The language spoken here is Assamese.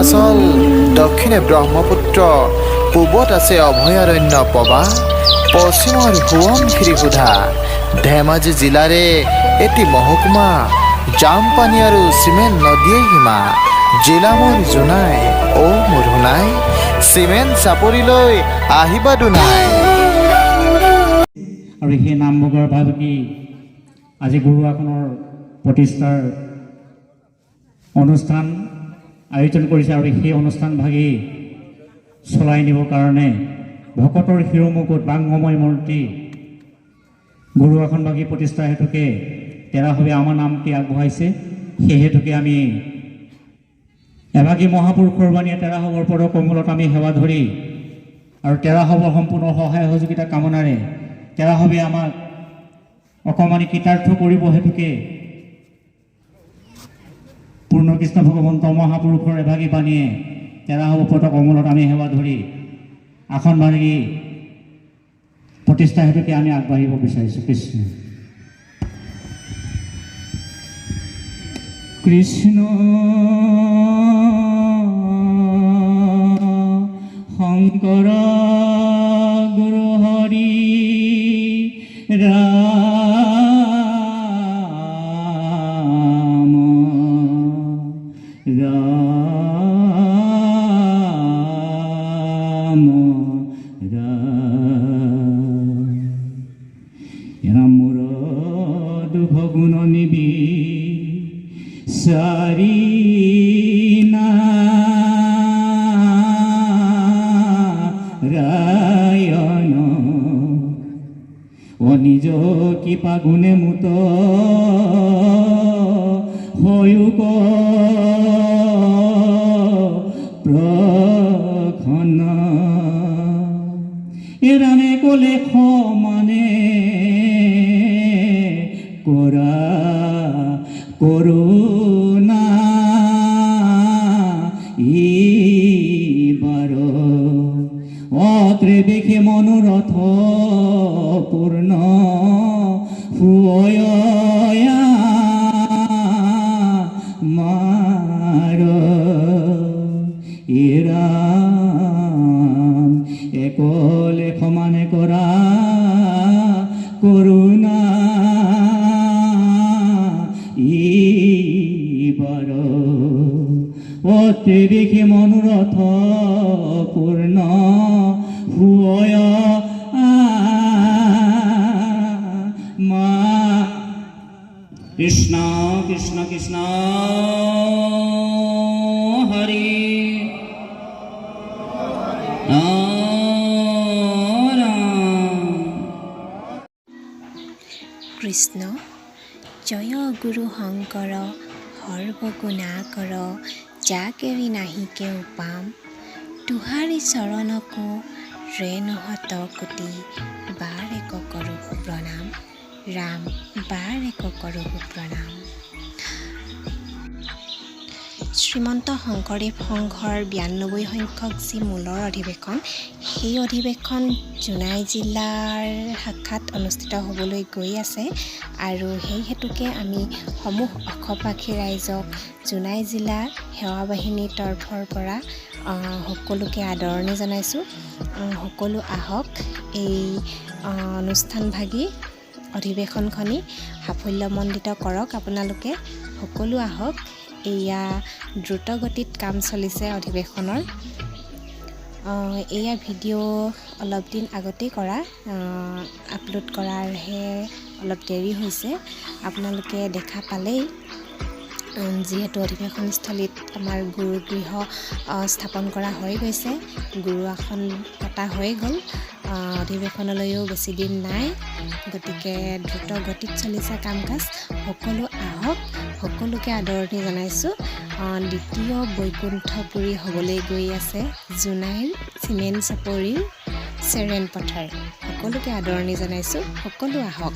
অৰুণাচল, দক্ষিণে ব্ৰহ্মপুত্ৰ, পূবত আছে অভয়াৰণ্য পবা, পশ্চিমৰ সোৱণশিৰি সুধা। ধেমাজি জিলাৰে এটি মহকুমা, জামপানী আৰু চিমেণ্ট নদীয়ে সীমা। জিলা মোৰ জোনাই, মোৰ শুনাই, চিমেণ্ট চাপৰিলৈ আহিবা দুনাই। আৰু সেই নামভোগৰ ভাবি আজি গুৰুৱাখনৰ প্ৰতিষ্ঠাৰ অনুষ্ঠান আয়োজন কৰিছে আৰু সেই অনুষ্ঠান ভাগি চলাই নিবৰ কাৰণে ভকতৰ শিৰোমুকুট বাংময় মূৰ্তি গুৰুৱাখন ভাগি প্ৰতিষ্ঠা হেতুকে তেৰাভাৱে আমাৰ নামটি আগবঢ়াইছে। সেই হেতুকে আমি এভাগী মহাপুৰুষৰ বাণীয়ে তেৰাভাৱৰ পদ কমলত আমি সেৱা ধৰি আৰু তেৰাভাৱৰ সম্পূৰ্ণ সহায় সহযোগিতা কামনাৰে তেৰাভাৱে আমাক অকমানি কৃতাৰ্থ কৰিব হেতুকে পূৰ্ণকৃষ্ণ ভগৱন্ত মহাপুৰুষৰ এভাগী বাণীয়ে তেৰাভাৱ পদ কমলত আমি সেৱা ধৰি আসন ভাগি প্ৰতিষ্ঠা হেতুকে আমি আগবাঢ়িব বিচাৰিছোঁ। কৃষ্ণ শংকৰ গুৰু হৰি ৰাম ৰাম ৰামৰ দুভগুণ নিবি চাৰি নাৰায়ণ অনিজ কৃপা গুণে মুত হয়ুক প্ৰখন এৰামে কলে সমানে কৰা করুণা ইবার অত্রে দেখে মনোরথ পূর্ণ হুয়া মার এরাম একলে সমানে করা করুণা ইবার অতে দেখে মনোরথ পূর্ণ হুয়া মা। কৃষ্ণ কৃষ্ণ কৃষ্ণ হরি কৃষ্ণ জয় গুৰু শংকৰ সৰ্বগুণাকৰ যাকেৰি নাহিকে উপাম তুহাৰি চৰণকো ৰেণুহত কোটি বাৰ এক কৰোঁ প্ৰণাম ৰাম বাৰ এক কৰোঁ প্ৰণাম। শ্ৰীমন্ত শংকৰদেৱ সংঘৰ 92 সংখ্যক যি মূলৰ অধিৱেশন, সেই অধিৱেশন জোনাই জিলাৰ শাখাত অনুষ্ঠিত হ'বলৈ গৈ আছে আৰু সেই হেতুকে আমি সমূহ অসমবাসী ৰাইজক জোনাই জিলা সেৱা বাহিনীৰ তৰফৰ পৰা সকলোকে আদৰণি জনাইছোঁ। সকলো আহক এই অনুষ্ঠানভাগী অধিৱেশনখনি সাফল্যমণ্ডিত কৰক। আপোনালোকে সকলো আহক। এয়া দ্ৰুতগতিত কাম চলিছে অধিৱেশনৰ। এয়া ভিডিঅ' অলপ দিন আগতেই কৰা, আপলোড কৰাৰহে অলপ দেৰি হৈছে। আপোনালোকে দেখা পালেই, যিহেতু অধিৱেশনস্থলীত আমাৰ গুৰুগৃহ স্থাপন কৰা হৈ গৈছে, গুৰু আসন পতা হৈ গ'ল। অধিৱেশনলৈও বেছি দিন নাই, গতিকে দ্ৰুত গতিত চলিছে কাম কাজ। সকলো আহক, সকলোকে আদৰণি জনাইছোঁ। দ্বিতীয় বৈকুণ্ঠপুৰী হ'বলৈ গৈ আছে জোনাইৰ চিমেণ্ট চাপৰিৰ চেৰেন পথাৰ। সকলোকে আদৰণি জনাইছোঁ, সকলো আহক।